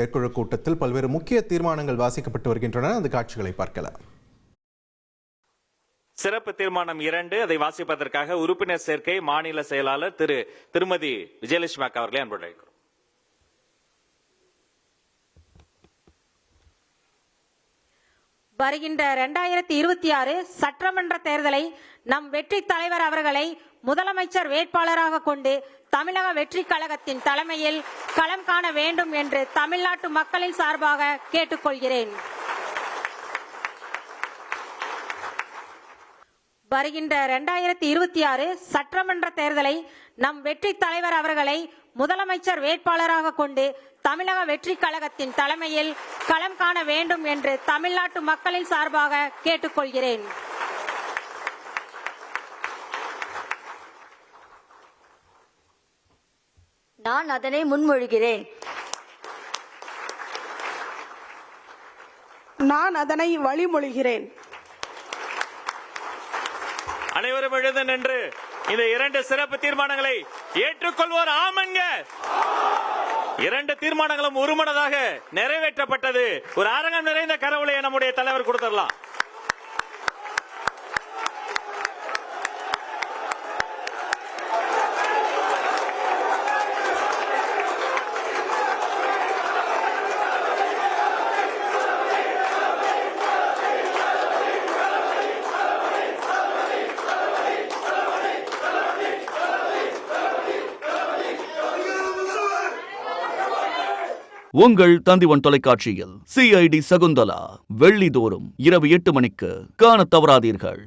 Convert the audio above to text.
செயற்குழு கூட்டத்தில் பல்வேறு முக்கிய தீர்மானங்கள் வாசிக்கப்பட்டு வருகின்றன. அந்த காட்சிகளை பார்க்கலாம். சிறப்பு தீர்மானம் 2 அதை வாசிப்பதற்காக உறுப்பினர் சேர்க்கை மாநில செயலாளர் திருமதி விஜயலட்சுமி அக்கா அவர்களை அன்புடன் அழைக்கிறோம். வருகின்ற 2026 சட்டமன்ற தேர்தலை நம் வெற்றி தலைவர் அவர்களை முதலமைச்சர் வேட்பாளராக கொண்டு தமிழக வெற்றி கழகத்தின் தலைமையில் களம் காண வேண்டும் என்று தமிழ்நாட்டு மக்களின் சார்பாக கேட்டுக்கொள்கிறேன். வருகின்ற 2026 சட்டமன்ற தேர்தலை நம் வெற்றி தலைவர் அவர்களை முதலமைச்சர் வேட்பாளராக கொண்டு தமிழக வெற்றி கழகத்தின் தலைமையில் களம் காண வேண்டும் என்று தமிழ்நாட்டு மக்களின் சார்பாக கேட்டுக்கொள்கிறேன். நான் அதனை முன்மொழிகிறேன். நான் அதனை வழிமொழிகிறேன். அனைவரும் எழுந்து நின்று இந்த 2 சிறப்பு தீர்மானங்களை ஏற்றுக்கொள்வோர் ஆமன்க. 2 தீர்மானங்களும் ஒருமனதாக நிறைவேற்றப்பட்டது. ஒரு அரங்கம் நிறைந்த கரவொலியை நம்முடைய தலைவர் கொடுத்துடலாம். உங்கள் தந்திவன் தொலைக்காட்சியில் CID சகுந்தலா வெள்ளிதோறும் இரவு 8 மணிக்கு காணத் தவறாதீர்கள்.